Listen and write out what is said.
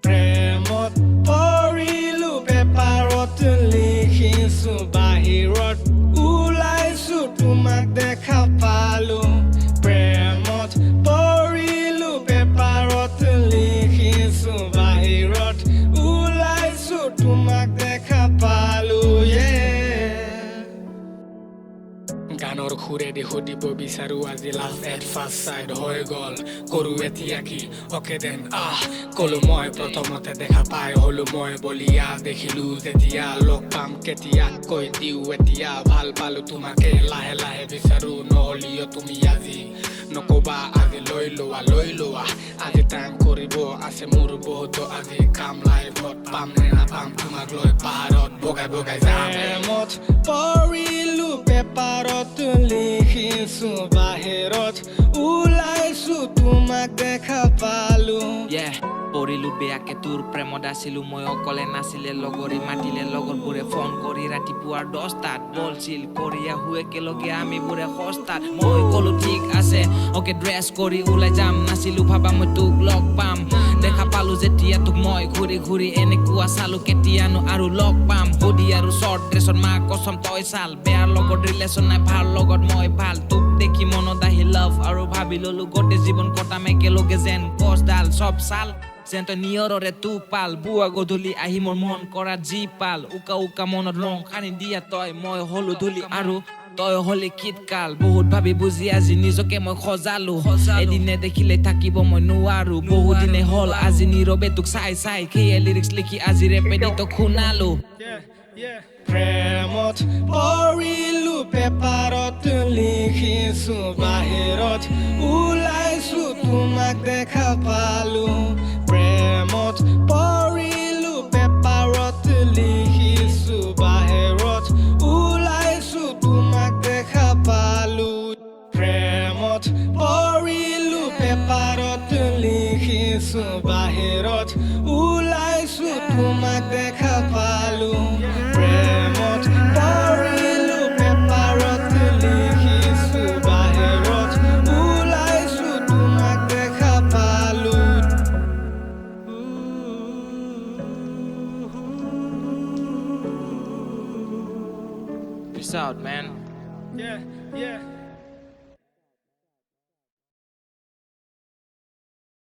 প্ৰেমত পৰিলো পেপাৰত লিখিছো বাহিৰত ওলাইছো তোমাক দেখা পালো প্ৰেমত পৰিলো পেপাৰত লিখিছো বাহিৰত ওলাইছো তোমাক দেখা পালো গানৰ সুৰেদি সুধিব বিচাৰো আজি লাভ এট ফাৰ্ষ্ট চাইড হৈ গ'ল কৰো এতিয়া কি অকে দেন কলো মই প্ৰথমতে দেখা পাই হলো মই বলিয়া দেখিলো যেতিয়া লগ পাম কেতিয়া কৈ দিও এতিয়া ভাল পালো তোমাকে লাহে লাহে বিচাৰো নহলিও তুমি আজি নকবা আজি লৈ লোৱা আজি টাইম কৰিব আছে মোৰ বহুত আজি কাম লাইফত পাম নে নাপাম তোমাক লৈ পাহাৰত বগাই বগাই যাম প্ৰেমত পৰিলো পেপাৰত লিখিছো বাহিৰত ওলাইছো তোমাক দেখা পালো পৰিলো বেয়াকে তোৰ প্ৰেমত আছিলো মই অকলে নাছিলে লগৰী মাতিলে লগৰবোৰে ফোন কৰি ৰাতিপুৱাৰ 10টাত বলছিল কৰি আহো একেলগে আমি বোৰে সস্তাত মই কলো ঠিক আছে অকে ড্ৰেছ কৰি ওলাই যাম নাছিলো ভাবা মই তোক লগ পাম দেখা পালো যেতিয়া তোক মই ঘূৰি ঘূৰি এনেকুৱা চালো কেতিয়ানো আৰু লগ পাম বডি আৰু শৰ্ট ড্ৰেছত মা কসম তই চাল বেয়াৰ লগত ৰিলেশ্যন নাই ভাল লগত মই ভাল তোক দেখি মনত আহি লাভ আৰু ভাবি ললো গোটেই জীৱন কটাম একেলগে যেন কছডাল চব চাল যেন তই নিয়ৰৰে তো পাল বুৱা গধূলি আহি মোৰ মন কৰা যি পাল উকা মনত ৰং খানি দিয়া তই মই হলো ধূলি আৰু তই হলি শীতকাল বহুত ভাবি বুজি আজি নিজকে মই সজালো এদিনে দেখিলে থাকিব মই নোৱাৰো বহুত দিনে হল আজি নীৰৱে তোক চাই সেয়ে লিৰিক্স লিখি আজি ৰেপেডি তোক শুনালো প্ৰেমত পৰিলো পেপাৰত লিখিছো বাহিৰত ওলাইছো তোমাক দেখা পালো প্ৰেমত পৰিলো পেপাৰত লিখিছো বাহিৰত ওলাইছো তোমাক দেখা পালো প্ৰেমত পৰিলো পেপাৰত লিখিছো বাহিৰত ওলাইছো তোমাক দেখা পালো প্ৰেমত পৰিলো পেপাৰত লিখিছো বাহিৰত ওলাইছো তোমাক দেখা পালো Peace out, man.